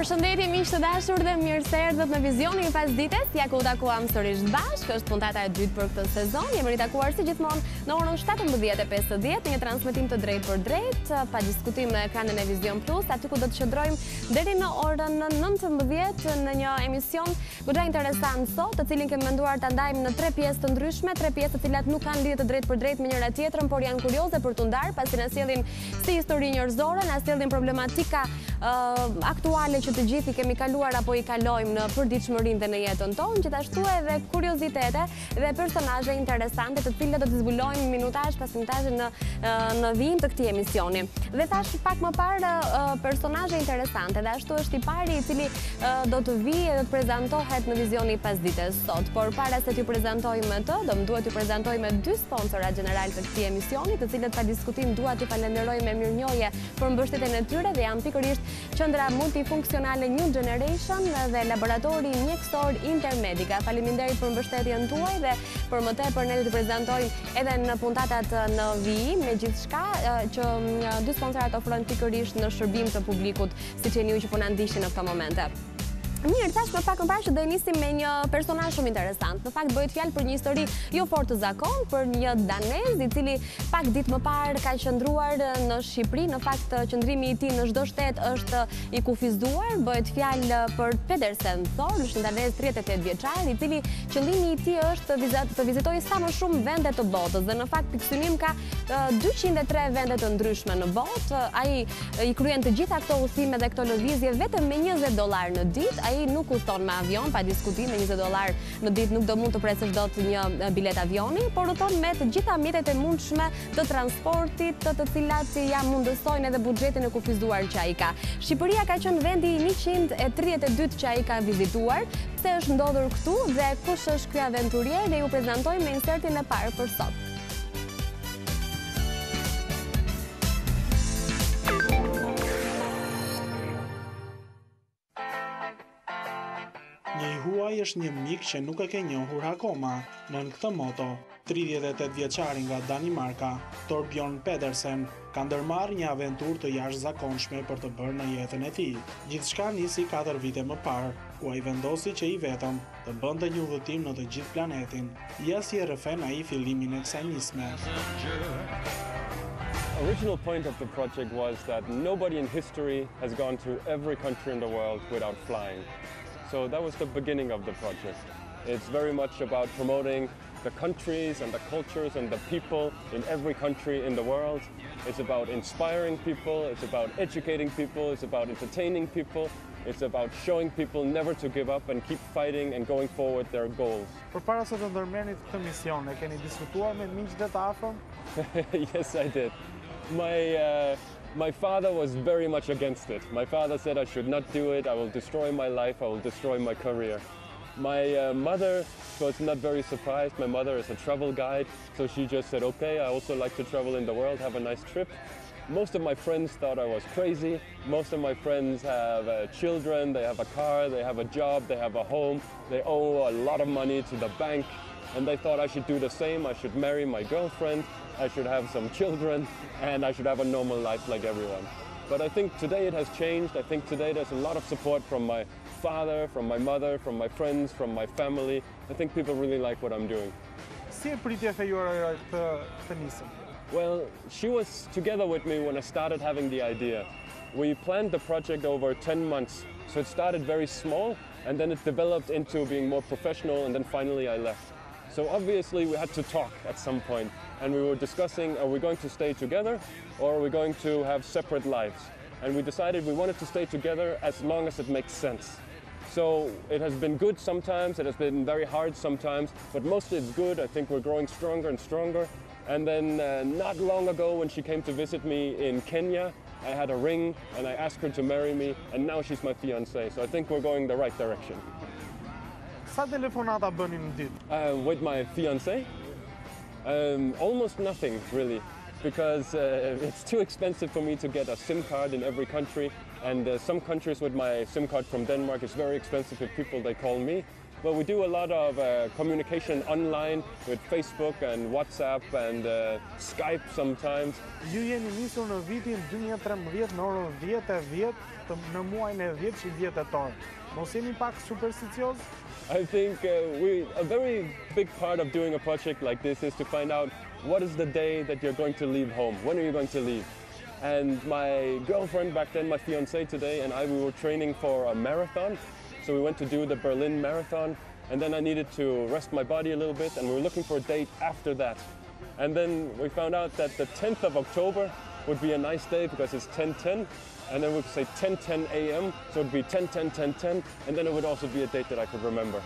Përshëndetje miq të dashur dhe mirë se erdhët në Vizionin e pasdites. Ja ku u takuam sërish bashkë, është puntata e dytë për këtë sezon. Jemi ritakuar si gjithmonë në orën 17:50 në një transmetim të drejtë për drejtë, pa diskutim në ekranin e Vizion Plus, aty ku do të qëndrojmë deri në orën 19 në një emision goxha interesant sot, të cilin kemi menduar ta ndajmë në tre pjesë të ndryshme, tre pjesë të cilat nuk kanë lidhje të drejtë për drejtë me njëra tjetrën, por janë kurioze për t'u ndarë, pasi na sjellin si histori njerëzore, na sjellin problematika aktuale që të gjithë i kemi kaluar apo i kalojmë në përditshmërinë dhe në jetën tonë, gjithashtu edhe kuriozitete dhe personazhe interesante, të cilët do të zbulojmë minutazh pas minutazhi në vijim të këtij emisioni. Dhe thash pak më parë personazhe interesante, dhe ashtu është i pari i cili do të vijë dhe të prezantohet në Vizioni pasdites sot. Por para se t'ju prezantoj me të, do më duhet t'ju prezantoj me dy sponsorat general të këtij emisioni, të cilët pa diskutim dua t'i falenderoj me mirënjohje për mbështetjen e tyre, dhe janë pikërisht Qendra multifunksionale New Generation dhe laboratori mjekësor Intermedica. Faleminderit për mbështetjen tuaj dhe për më tepër ne do të prezantojmë edhe në puntatat në vijim me gjithçka që dy sponsorat ofrojnë pikërisht në shërbim të publikut, siç jeni ju që po na ndiqni në këto momente. Mirë, thash më pak më parë që do nisim me një personazh shumë interesant. Në fakt bëhet fjalë për një histori jo fort të zakon, për një danez i cili pak ditë më parë ka qëndruar në Shqipëri. Në fakt qëndrimi i tij në çdo shtet është i kufizuar. Bëhet fjalë për Pedersen Thor, është një danez 38 vjeçar, i cili qëllimi i tij është të vizitojë sa më shumë vende të botës. Dhe në fakt pikësynim ka 203 vende të ndryshme në botë. Ai i kryen të gjitha këto udhëtime dhe këto lëvizje vetëm me $20 në ditë. Ai nuk udhton me avion, pa diskutim, me $20 në ditë nuk do mund të presësh dot një bilet avioni, por udhton me të gjitha mjetet e mundshme të transportit, të cilat ja mundësojnë edhe buxhetin e kufizuar që ai ka. Shqipëria ka qenë vendi 132 që ai ka vizituar. Pse është ndodhur këtu dhe kush është ky aventurier, ne ju prezantojmë me insertin e parë për sot. Një i huaj është një mik që nuk e ke njohur akoma. Nën këtë moto, 38 vjeçari nga Danimarka, Torbjørn Pedersen, ka ndërmarrë një aventurë të jashtëzakonshme për të bërë në jetën e tij. Gjithçka nisi 4 vite më parë, ku ai vendosi që i vetëm të bënte një udhëtim në të gjithë planetin. Ja si e rrëfen ai fillimin e kësaj nisme. Original point of the project was that nobody in history has gone to every country in the world without flying. So that was the beginning of the project. It's very much about promoting the countries and the cultures and the people in every country in the world. It's about inspiring people, it's about educating people, it's about entertaining people, it's about showing people never to give up and keep fighting and going forward their goals. Përpara se të ndërmerrni këtë mision, e keni diskutuar me miqtë të afërm? Yes, I did. My father was very much against it. My father said I should not do it, I will destroy my life, I will destroy my career. My mother was not very surprised. My mother is a travel guide, so she just said, okay, I also like to travel in the world, have a nice trip. Most of my friends thought I was crazy. Most of my friends have children, they have a car, they have a job, they have a home, they owe a lot of money to the bank, and they thought I should do the same. I should marry my girlfriend, I should have some children, and I should have a normal life like everyone. But I think today it has changed. I think today there's a lot of support from my father, from my mother, from my friends, from my family. I think people really like what I'm doing. Si e pritje fejuar këtë nisëm? Well, she was together with me when I started having the idea. We planned the project over 10 months, so it started very small, and then it developed into being more professional, and then finally I left. So obviously we had to talk at some point, and we were discussing, are we going to stay together or are we going to have separate lives? And we decided we wanted to stay together as long as it makes sense. So it has been good sometimes, it has been very hard sometimes, but mostly it's good. I think we're growing stronger and stronger. And then not long ago when she came to visit me in Kenya, I had a ring and I asked her to marry me, and now she's my fiancée. So I think we're going the right direction. Sa telefonata bëni në ditë? With my fiancé? Almost nothing, really, because it's too expensive for me to get a SIM card in every country, and some countries with my SIM card from Denmark is very expensive if people, they call me, Well, we do a lot of communication online with Facebook and WhatsApp and Skype sometimes. Ju jeni nisur në vitin 2013 në orën 10:10 në muajin e 10 që 10 tetor. Mos jeni pak supersticioz? I think a very big part of doing a project like this is to find out what is the day that you're going to leave home. When are you going to leave? And my girlfriend back then, my fiancée today, and we were training for a marathon. So we went to do the Berlin Marathon, and then I needed to rest my body a little bit, and we were looking for a date after that. And then we found out that the 10th of October would be a nice day because it's 10:10, and then we could say 10:10 a.m., so it would be 10:10, 10:10, and then it would also be a date that I could remember.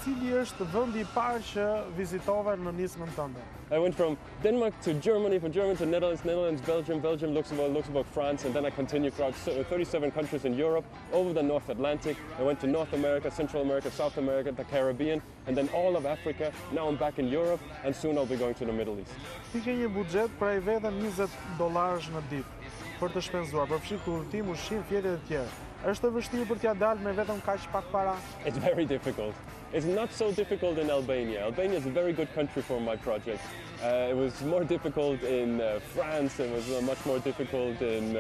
Cili është vendi I parë që vizitove në nismën tënde? I went from Denmark to Germany, from Germany to Netherlands, Netherlands, Belgium, Belgium, Luxembourg, France, and then I continued throughout 37 countries in Europe, over the North Atlantic. I went to North America, Central America, South America, the Caribbean, and then all of Africa. Now I'm back in Europe, and soon I'll be going to the Middle East. Ti ke një buxhet për ai vetëm $20 në ditë për të shpenzuar, përfshirë udhëtim, ushqim, fjetët e tjerë. Është e vështirë për t'ia dalë me vetëm kaq pak para? It's very difficult. It's not so difficult in Albania. Albania is a very good country for my project. It was more difficult in France. It was much more difficult in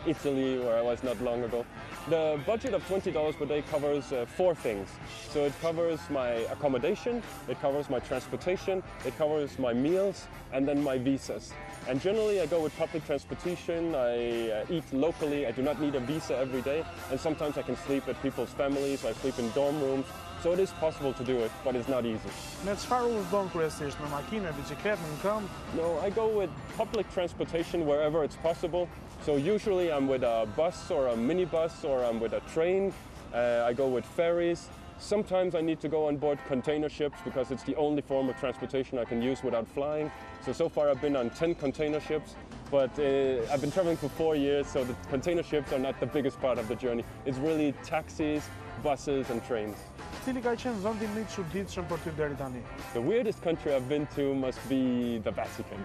Italy, where I was not long ago. The budget of $20 per day covers 4 things. So it covers my accommodation, it covers my transportation, it covers my meals, and then my visas. And generally I go with public transportation, I eat locally, I do not need a visa every day, and sometimes I can sleep at people's families, I sleep in dorm rooms, so it is possible to do it, but it's not easy. Me çfarë udhëzon kryesisht, me makinë, bicikletë, në këmbë? No, I go with public transportation wherever it's possible. So usually I'm with a bus or a minibus or I'm with a train. I go with ferries. Sometimes I need to go on board container ships because it's the only form of transportation I can use without flying. So far I've been on 10 container ships, but I've been traveling for 4 years, so the container ships are not the biggest part of the journey. It's really taxis, buses and trains. Cili ka qenë vendi më I çuditshëm për ty deri tani? The weirdest country I've been to must be the Vatican.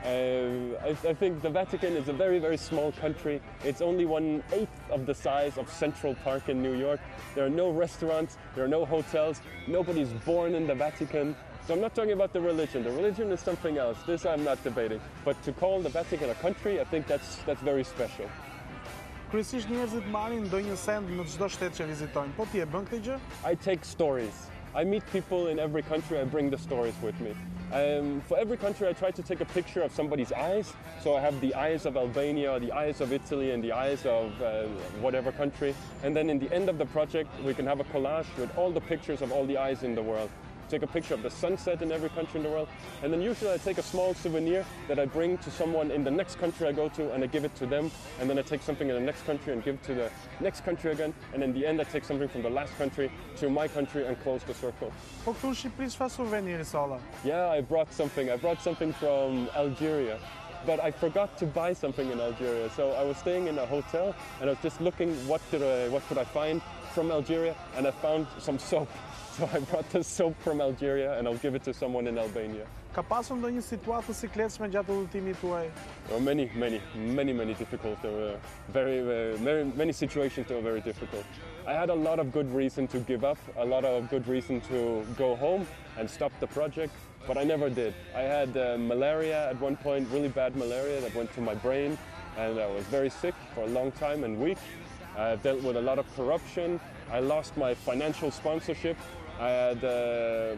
I think the Vatican is a very, very small country. It's only 1/8 of the size of Central Park in New York. There are no restaurants, there are no hotels, nobody's born in the Vatican. So I'm not talking about the religion. The religion is something else. This I'm not debating. But to call the Vatican a country, I think that's very special. Kryesisht njerëzit marrin ndonjë send në çdo shtet që vizitojnë. Po ti e bën këtë gjë? I take stories. I meet people in every country, I bring the stories with me. For every country I try to take a picture of somebody's eyes. So I have the eyes of Albania, the eyes of Italy, and the eyes of whatever country. And then in the end of the project, we can have a collage with all the pictures of all the eyes in the world. Take a picture of the sunset in every country in the world. And then usually I take a small souvenir that I bring to someone in the next country I go to and I give it to them. And then I take something in the next country and give it to the next country again. And in the end I take something from the last country to my country and close the circle. Po këtu në Shqipëri çfarë suveniri solla? Yeah, I brought something from Algeria. But I forgot to buy something in Algeria. So I was staying in a hotel and I was just looking what could I find from Algeria, and I found some soap. So I brought the soap from Algeria and I'll give it to someone in Albania. Ka pasur ndonjë situatë të sikletshme gjatë udhëtimit tuaj? There were many difficult. There were many situations that were very difficult. I had a lot of good reason to give up, a lot of good reason to go home and stop the project, but I never did. I had malaria at one point, really bad malaria that went to my brain, and I was very sick for a long time and weak. I dealt with a lot of corruption. I lost my financial sponsorship. I had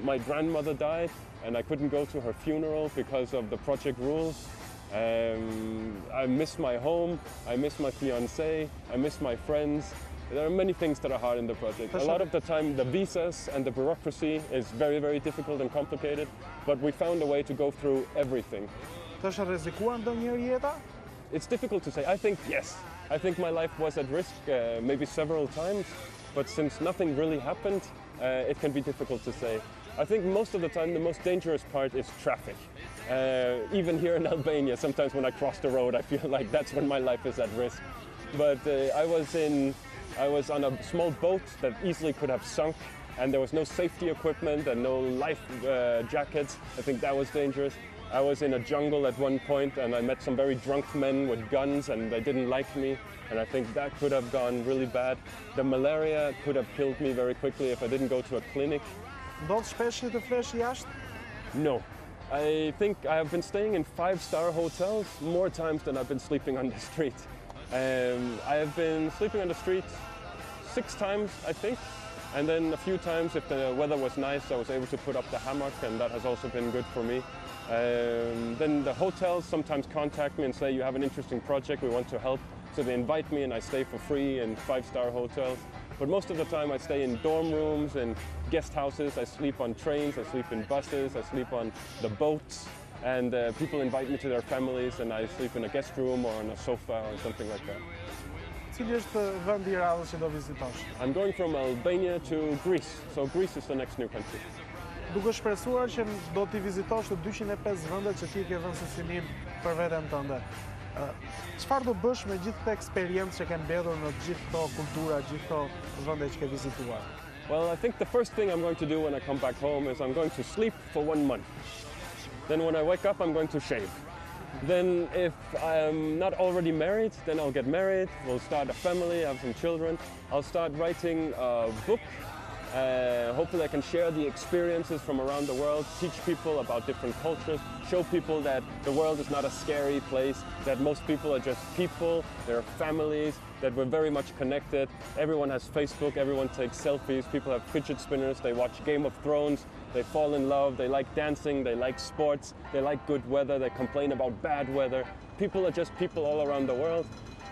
my grandmother died, and I couldn't go to her funeral because of the project rules. I miss my home, I miss my fiancée, I miss my friends. There are many things that are hard in the project. A lot of the time the visas and the bureaucracy is very, very difficult and complicated, but we found a way to go through everything. Të rrezikuar ndonjëherë jeta? It's difficult to say. I think yes. I think my life was at risk maybe several times, but since nothing really happened, it can be difficult to say. I think most of the time the most dangerous part is traffic. Even here in Albania, sometimes when I cross the road, I feel like that's when my life is at risk. But I was on a small boat that easily could have sunk, and there was no safety equipment and no life jackets. I think that was dangerous. I was in a jungle at one point and I met some very drunk men with guns and they didn't like me. And I think that could have gone really bad. The malaria could have killed me very quickly if I didn't go to a clinic. Ndodh shpesh që të flesh jashtë? No. I think I have been staying in 5-star hotels more times than I've been sleeping on the street. I have been sleeping on the street 6 times, I think. And then a few times, if the weather was nice, I was able to put up the hammock, and that has also been good for me. Then the hotels sometimes contact me and say, you have an interesting project, we want to help. So they invite me and I stay for free in 5-star hotels. But most of the time I stay in dorm rooms and guest houses, I sleep on trains, I sleep in buses, I sleep on the boats. And people invite me to their families and I sleep in a guest room or on a sofa or something like that. Cili është vendi i radhës që do vizitosh? I'm going from Albania to Greece, so Greece is the next new country. Duke shpresuar që do t'i vizitosh të 205 vendet që ti ke vënë së synim për veten tënde. Çfarë do bësh me gjithë këtë eksperiencë që ke mbledhur në gjithë këto kultura, gjithë këto vende që ke vizituar? Well, I think the first thing I'm going to do when I come back home is I'm going to sleep for 1 month. Then when I wake up, I'm going to shave. Then if I'm not already married, then I'll get married, we'll start a family, have some children. I'll start writing a book. Hopefully I can share the experiences from around the world, teach people about different cultures, show people that the world is not a scary place, that most people are just people, they're families, that we're very much connected. Everyone has Facebook, everyone takes selfies, people have fidget spinners, they watch Game of Thrones, they fall in love, they like dancing, they like sports, they like good weather, they complain about bad weather. People are just people all around the world.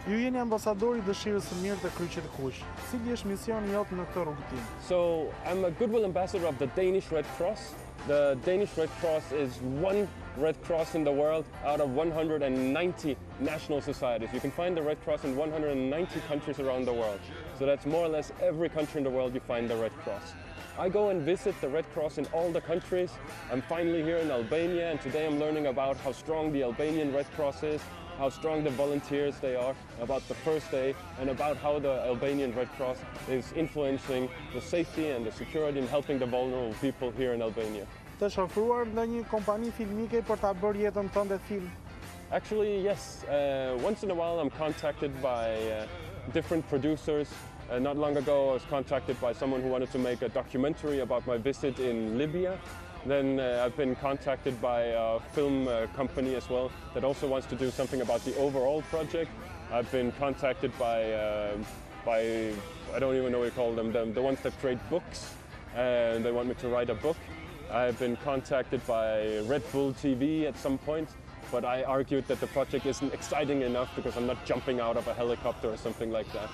Ju jeni ambasador I dëshirës së mirë të Kryqit Kuq. Cili është misioni jot në këtë rrugëtim? So I'm a goodwill ambassador of the Danish Red Cross. The Danish Red Cross is one Red Cross in the world out of 190 national societies. You can find the Red Cross in 190 countries around the world. So that's more or less every country in the world you find the Red Cross. I go and visit the Red Cross in all the countries. I'm finally here in Albania, and today I'm learning about how strong the Albanian Red Cross is, how strong the volunteers they are, about the first day, and about how the Albanian Red Cross is influencing the safety and the security and helping the vulnerable people here in Albania. Të ofruar ndonjë kompani filmike për ta bërë jetën tënde film? Actually, yes. Once in a while I'm contacted by different producers. Not long ago I was contacted by someone who wanted to make a documentary about my visit in Libya. Then I've been contacted by a film company as well that also wants to do something about the overall project. I've been contacted by I don't even know what you call them, the ones that create books, and they want me to write a book. I've been contacted by Red Bull TV at some point, but I argued that the project isn't exciting enough because I'm not jumping out of a helicopter or something like that.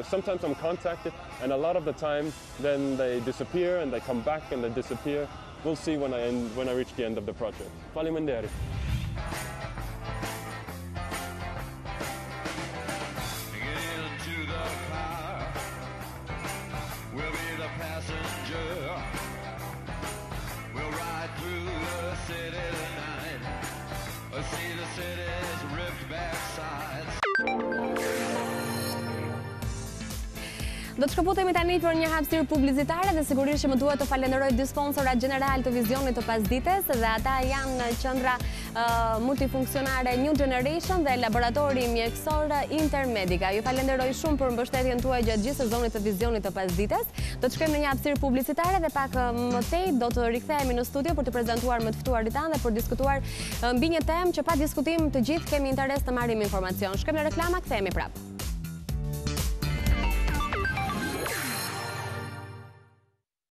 Sometimes I'm contacted, and a lot of the time then they disappear and they come back and they disappear. We'll see when I reach the end of the project. Faleminderit. We'll be the passenger. We'll ride through the city tonight. See the city's ripped back sides. Do të shkëputemi tani për një hapësirë publicitare dhe sigurisht që më duhet të falenderoj dy sponsorat general të Vizionit të pasdites dhe ata janë qendra multifunksionare New Generation dhe laboratori mjekësor Intermedica. Ju falenderoj shumë për mbështetjen tuaj gjatë gjithë sezonit të Vizionit të pasdites. Do të shkojmë në një hapësirë publicitare dhe pak më tej do të rikthehemi në studio për të prezantuar më të ftuarit tanë dhe për diskutuar mbi një temë që pa diskutim të gjithë kemi interes të marrim informacion. Shkojmë në reklama, kthehemi prapë.